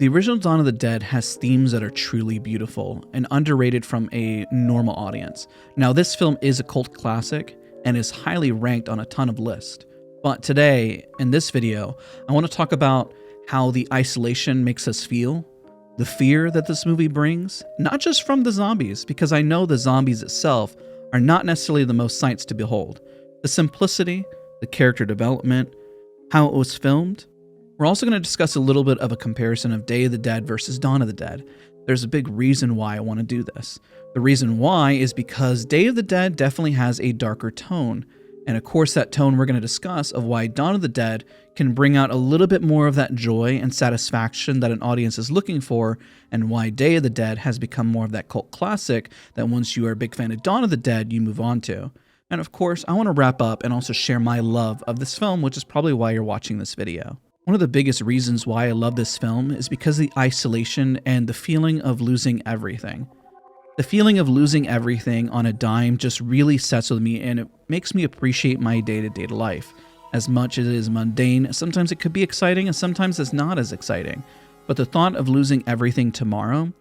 The original Dawn of the Dead has themes that are truly beautiful and underrated from a normal audience. Now, this film is a cult classic and is highly ranked on a ton of lists. But today, in this video, I want to talk about how the isolation makes us feel, the fear that this movie brings, not just from the zombies, because I know the zombies itself are not necessarily the most sights to behold. The simplicity, the character development, how it was filmed. We're also going to discuss a little bit of a comparison of Day of the Dead versus Dawn of the Dead. There's a big reason why I want to do this. The reason why is because Day of the Dead definitely has a darker tone. And of course, that tone we're going to discuss of why Dawn of the Dead can bring out a little bit more of that joy and satisfaction that an audience is looking for, and why Day of the Dead has become more of that cult classic that once you are a big fan of Dawn of the Dead, you move on to. And of course, I want to wrap up and also share my love of this film, which is probably why you're watching this video. One of the biggest reasons why I love this film is because of the isolation and the feeling of losing everything. The feeling of losing everything on a dime just really sets with me, and it makes me appreciate my day-to-day life. As much as it is mundane, sometimes it could be exciting and sometimes it's not as exciting. But the thought of losing everything tomorrow,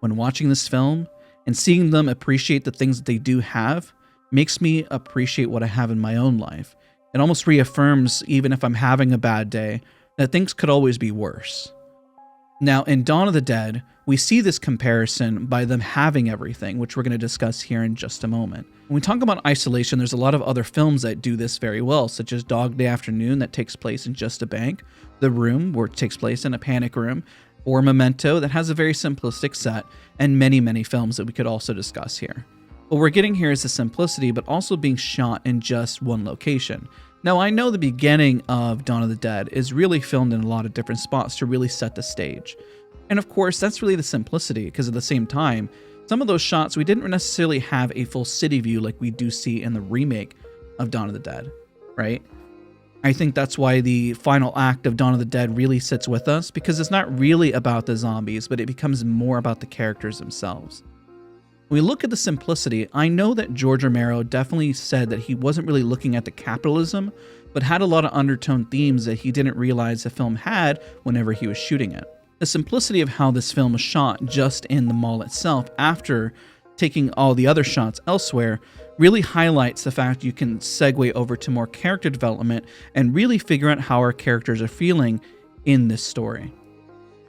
when watching this film, and seeing them appreciate the things that they do have, makes me appreciate what I have in my own life. It almost reaffirms, even if I'm having a bad day, that things could always be worse. Now, in Dawn of the Dead, we see this comparison by them having everything, which we're going to discuss here in just a moment. When we talk about isolation, there's a lot of other films that do this very well, such as Dog Day Afternoon, that takes place in just a bank, The Room, where it takes place in a panic room, or Memento, that has a very simplistic set, and many, many films that we could also discuss here. What we're getting here is the simplicity, but also being shot in just one location. Now, I know the beginning of Dawn of the Dead is really filmed in a lot of different spots to really set the stage. And of course, that's really the simplicity, because at the same time, some of those shots, we didn't necessarily have a full city view like we do see in the remake of Dawn of the Dead, right? I think that's why the final act of Dawn of the Dead really sits with us, because it's not really about the zombies, but it becomes more about the characters themselves. When we look at the simplicity, I know that George Romero definitely said that he wasn't really looking at the capitalism, but had a lot of undertone themes that he didn't realize the film had whenever he was shooting it. The simplicity of how this film was shot just in the mall itself after taking all the other shots elsewhere really highlights the fact you can segue over to more character development and really figure out how our characters are feeling in this story.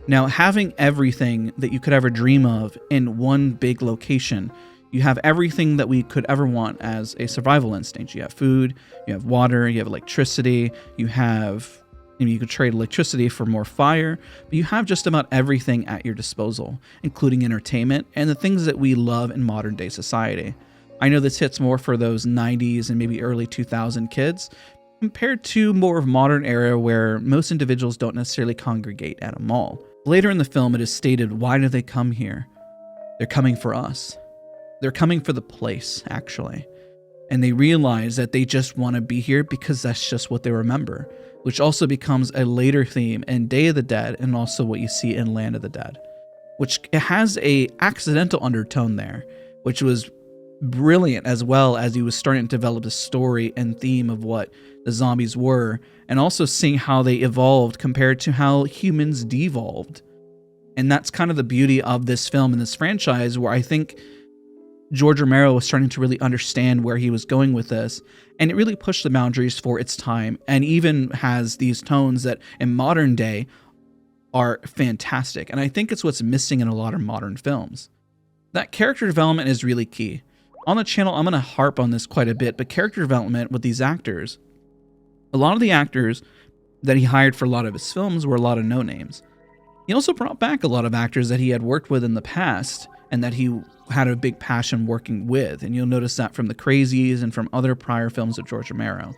Now, having everything that you could ever dream of in one big location, you have everything that we could ever want as a survival instinct. You have food, you have water, you have electricity, you could trade electricity for more fire, but you have just about everything at your disposal, including entertainment and the things that we love in modern day society. I know this hits more for those 90s and maybe early 2000 kids, compared to more of modern era where most individuals don't necessarily congregate at a mall. Later in the film, it is stated, why do they come here? They're coming for us. They're coming for the place, actually. And they realize that they just want to be here because that's just what they remember, which also becomes a later theme in Day of the Dead and also what you see in Land of the Dead, which has a accidental undertone there, which was brilliant, as well as he was starting to develop the story and theme of what the zombies were, and also seeing how they evolved compared to how humans devolved. And that's kind of the beauty of this film and this franchise, where I think George Romero was starting to really understand where he was going with this, and it really pushed the boundaries for its time, and even has these tones that in modern day are fantastic. And I think it's what's missing in a lot of modern films. That character development is really key. On the channel, I'm going to harp on this quite a bit, but character development with these actors, a lot of the actors that he hired for a lot of his films were a lot of no-names. He also brought back a lot of actors that he had worked with in the past and that he had a big passion working with, and you'll notice that from The Crazies and from other prior films of George Romero.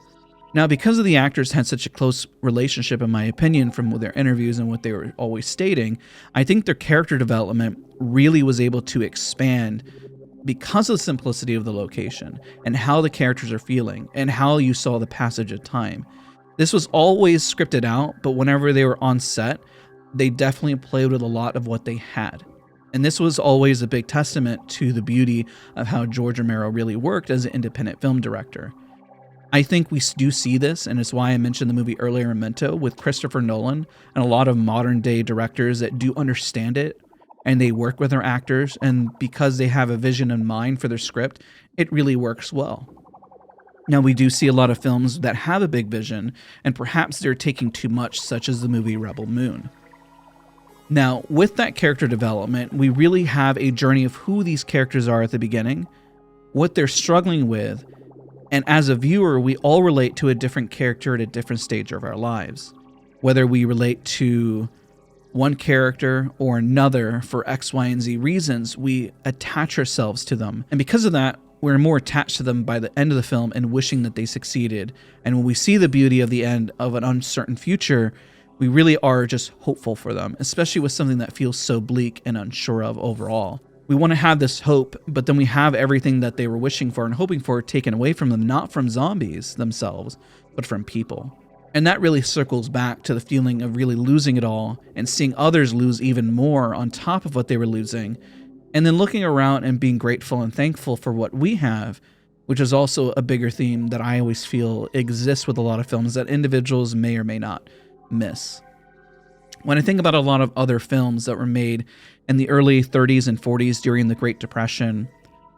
Now, because of the actors had such a close relationship, in my opinion, from their interviews and what they were always stating, I think their character development really was able to expand because of the simplicity of the location and how the characters are feeling and how you saw the passage of time. This was always scripted out, but whenever they were on set, they definitely played with a lot of what they had. And this was always a big testament to the beauty of how George Romero really worked as an independent film director. I think we do see this, and it's why I mentioned the movie earlier, Memento, with Christopher Nolan and a lot of modern day directors that do understand it, and they work with their actors, and because they have a vision in mind for their script, it really works well. Now, we do see a lot of films that have a big vision, and perhaps they're taking too much, such as the movie Rebel Moon. Now, with that character development, we really have a journey of who these characters are at the beginning, what they're struggling with, and as a viewer, we all relate to a different character at a different stage of our lives. Whether we relate to one character or another for X, Y, and Z reasons, we attach ourselves to them. And because of that, we're more attached to them by the end of the film and wishing that they succeeded. And when we see the beauty of the end of an uncertain future, we really are just hopeful for them, especially with something that feels so bleak and unsure of overall. We want to have this hope, but then we have everything that they were wishing for and hoping for taken away from them, not from zombies themselves, but from people. And that really circles back to the feeling of really losing it all and seeing others lose even more on top of what they were losing, and then looking around and being grateful and thankful for what we have, which is also a bigger theme that I always feel exists with a lot of films that individuals may or may not miss. When I think about a lot of other films that were made in the early 30s and 40s during the Great Depression,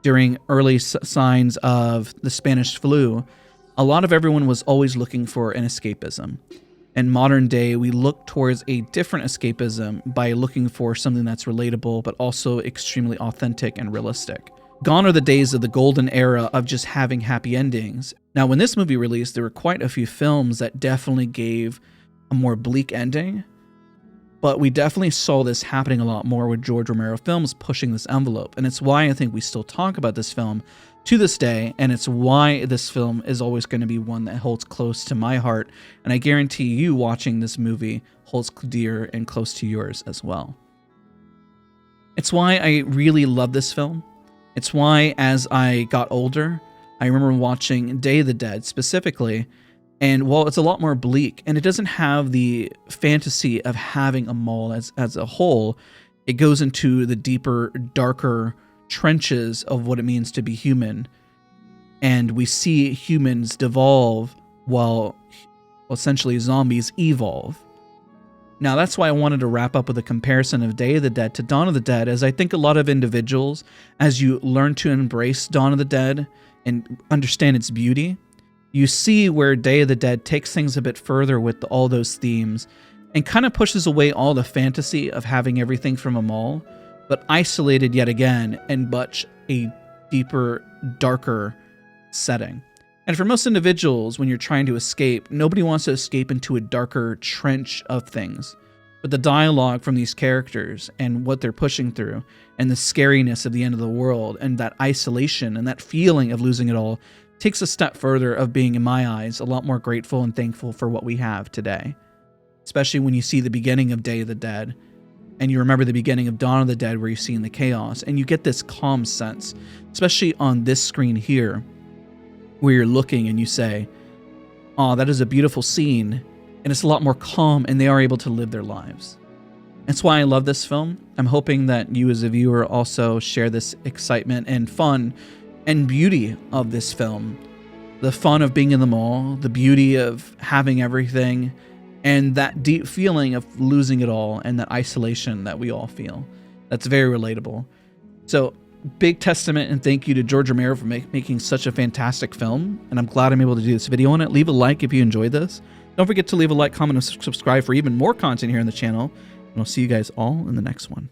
during early signs of the Spanish flu, a lot of everyone was always looking for an escapism. In modern day, we look towards a different escapism by looking for something that's relatable, but also extremely authentic and realistic. Gone are the days of the golden era of just having happy endings. Now, when this movie released, there were quite a few films that definitely gave a more bleak ending, but we definitely saw this happening a lot more with George Romero films pushing this envelope, and it's why I think we still talk about this film to this day, and it's why this film is always going to be one that holds close to my heart, and I guarantee you watching this movie holds dear and close to yours as well. It's why I really love this film. It's why as I got older, I remember watching Day of the Dead specifically, and while it's a lot more bleak, and it doesn't have the fantasy of having a mall as a whole, it goes into the deeper, darker trenches of what it means to be human. And we see humans devolve while essentially zombies evolve. Now, that's why I wanted to wrap up with a comparison of Day of the Dead to Dawn of the Dead, as I think a lot of individuals, as you learn to embrace Dawn of the Dead and understand its beauty, you see where Day of the Dead takes things a bit further with all those themes and kind of pushes away all the fantasy of having everything from a mall, but isolated yet again in much a deeper, darker setting. And for most individuals, when you're trying to escape, nobody wants to escape into a darker trench of things. But the dialogue from these characters and what they're pushing through and the scariness of the end of the world and that isolation and that feeling of losing it all takes a step further of being, in my eyes, a lot more grateful and thankful for what we have today. Especially when you see the beginning of Day of the Dead and you remember the beginning of Dawn of the Dead where you're seeing the chaos and you get this calm sense, especially on this screen here, where you're looking and you say, oh, that is a beautiful scene, and it's a lot more calm and they are able to live their lives. That's why I love this film. I'm hoping that you as a viewer also share this excitement and fun and beauty of this film. The fun of being in the mall, the beauty of having everything, and that deep feeling of losing it all and that isolation that we all feel. That's very relatable. So, big testament and thank you to George Romero for making such a fantastic film, and I'm glad I'm able to do this video on it. Leave a like if you enjoyed this. Don't forget to leave a like, comment, and subscribe for even more content here on the channel, and I'll see you guys all in the next one.